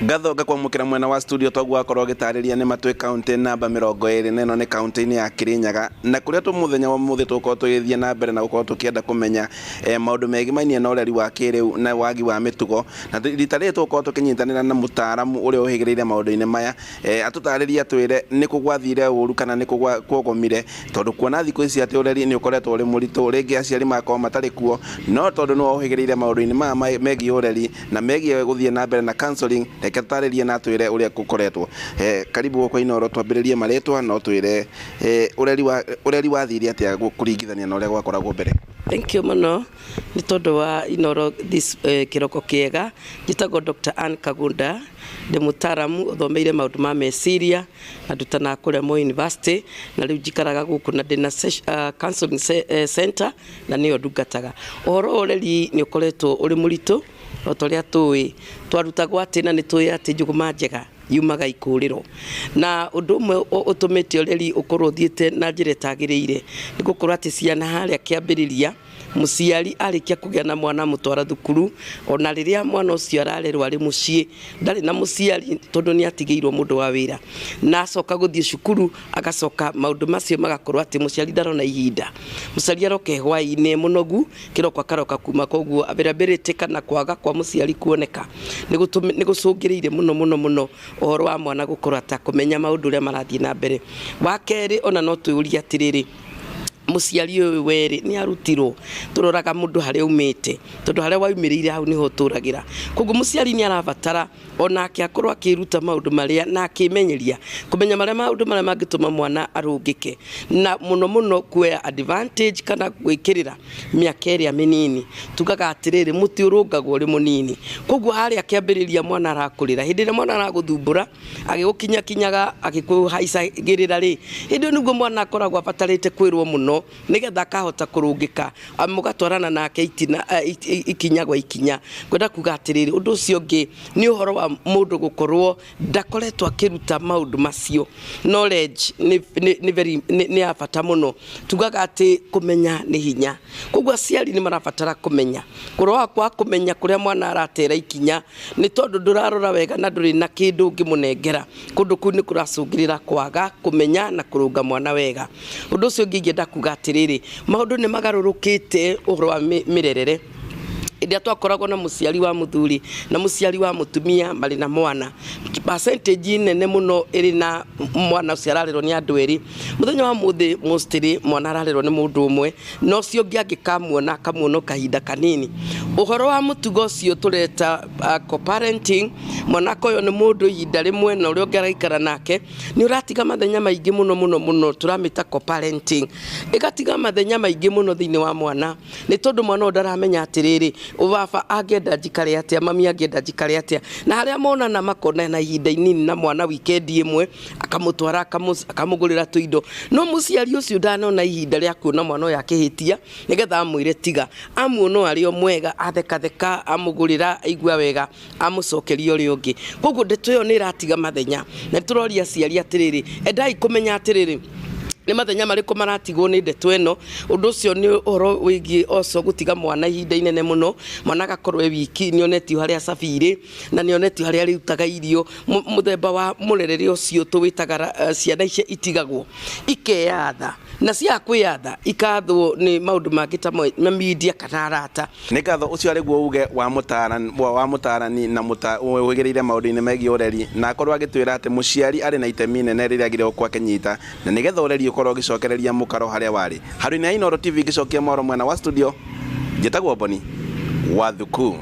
Gatho gakwamukira mwena wa studio twaguo akorwo gitariria ni matwe county namba 20 neno ni county ya Kirinyaga na kuria tu muthenya wa muthi tuko tuyithie na mbere na gukorwo tukienda kumenya maundu megimainie na ureri wa kiriu na wagi wa mitugo na ritari tuko tukinyitanira na mutaaramu uria uhigireire maundu-ini maya atutariria twire ni kugwathire uru kana ni kugomire tondu kuona thiku ici ati ureri ni ukoretwo uri muritu ringi aciari makwa matari kuo no tondu no uhigireire maundu-ini maya megi ureri na megi guthie na mbere na counseling reke tutaririe na twire uria gukoretwo karibu kwa Inoro twambiririe maretwa no twire ureri wathire atia kuringithania na uria gwakoragwo mbere. Thank you muno ni tondu wa Inoro this kiroko kiega njitagwo Dr. Ann Kagunda de mutaramu uthomeire maundu ma meciria na ndutana kuria Moi University na riu njikaraga guku na ndina counseling center na niyo ndungataga uhoro ureri ni ukoretwo uri muritu otoria tuwi twarutagwo ati na ni tuwi ati njuguma njega yumaga ikuriro na undu umwe utumite ureri ukorwo thiete na njira tagiriire ni gukorwo ati ciana haria kiambiriria muciari arikia kugia na mwana mutwara thukuru ona riria mwana ucio ararerwo ari mucii ndari na muciari tondu ni atigeirwo mundu wa wira na acoka guthie cukuru agacoka maundu macio magakorwo ati muciari ndarona ihinda muciari aroke hwaini munogu kiroko akaroka kuma koguo availability kana kwaga kwa muciari kuoneka ni gucungiriire muno uhoro wa mwana gukorwo atakumenya maundu ria marathie na mbere wa keri ona no tuyuria atiriri muciari uyu weri ni arutirwo turoraga mundu haria umite tondu haria waumirire hau niho turagira koguo muciari ni arabatara onake akorwo akiruta maundu maria na akimenyeria kumenya maria maundu maria mangituma mwana arungike na muno kuya advantage kana gwikirira miaka iria minini tugaga atiriri muti urungagwo uri munini koguo haria akiambiriria mwana arakurira hindi ria mwana araguthumbura agigukinyaga agikuhaicagirira ri hindi niguo mwana akoragwo abatarite kwirwo muno nigetha kahota kurungika mugatwarana nake ikinyagwa ikinya kwenda kuga atiriri undu ucio ngi ni uhoro wa mundu gukorwo ndakoretwo akiruta maundu macio knowledge ni afata muno tugaga ati kumenya ni hinya koguo aciari ni marabatara kumenya kuroa kwa kumenya kuria mwana aratera ikinya ni tondu ndurarora wega na nduri na kindu ngimunengera kundu kuni kuracungirira kwaga kumenya na kurunga mwana wega undu ucio ngienda kuga atiriri maundu ni magarurukite uhoro wa mirerere ndia twakoragwo na muciari wa muthuri na muciari wa mutumia mari na mwana percentage nene muno iri na mwana ucio ararerwo ni andu eri muthenya wa muthi mostly mwana ararerwo ni mundu umwe no cio ngiangikamuona kamuono kahinda kanini uhoro wa mutugo ucio tureta co-parenting mwana koyo ni mundu ihinda rimwe na uria ngaraikara nake ni uratiga mathenya maingi muno turamita co-parenting igatiga mathenya maingi muno thiini wa mwana ni tondu mwana ndaramenya atiriri ubaba agenda njikare atia mami agenda njikare atia na haria mona na makona na ihinda inini na mwana weekend imwe akamutwara akamugurira tuindo no muciari ucio ndanona ihinda ria kuona mwana uyu akihitia nigetha amwire tiga amuono ari o mwega atheka amugurira aigua wega amucokeria uri ungi koguo ndeto yo ni iratiga mathenya na turoria aciari atiriri endai kumenya atiriri ni mathenya mariko maratigwo ni ndeto eno undu ucio ni uhoro wigie oco gutiga mwana ihinda inene muno mwana gakorwo wiki ni onetio haria safiri na ni onetio haria riutaga irio muthemba wa murerere ucio tuwitaga ciana ici itigagwo ikeyatha na cia kwiyatha ikathwo ni maundu mangita media kana arata ni gatho ucio ari guo uge wa mutarani na wigereire maundu-ini megi ureri na akorwo agitwira ati muciari ari na itemi nene riria agire kwa kenyita na nigetha ureri ukorwo gicokereria mukaro haria wari haruni ya Inoro TV gicokia moro mwena wa studio njitagwo Boni wa Thuku.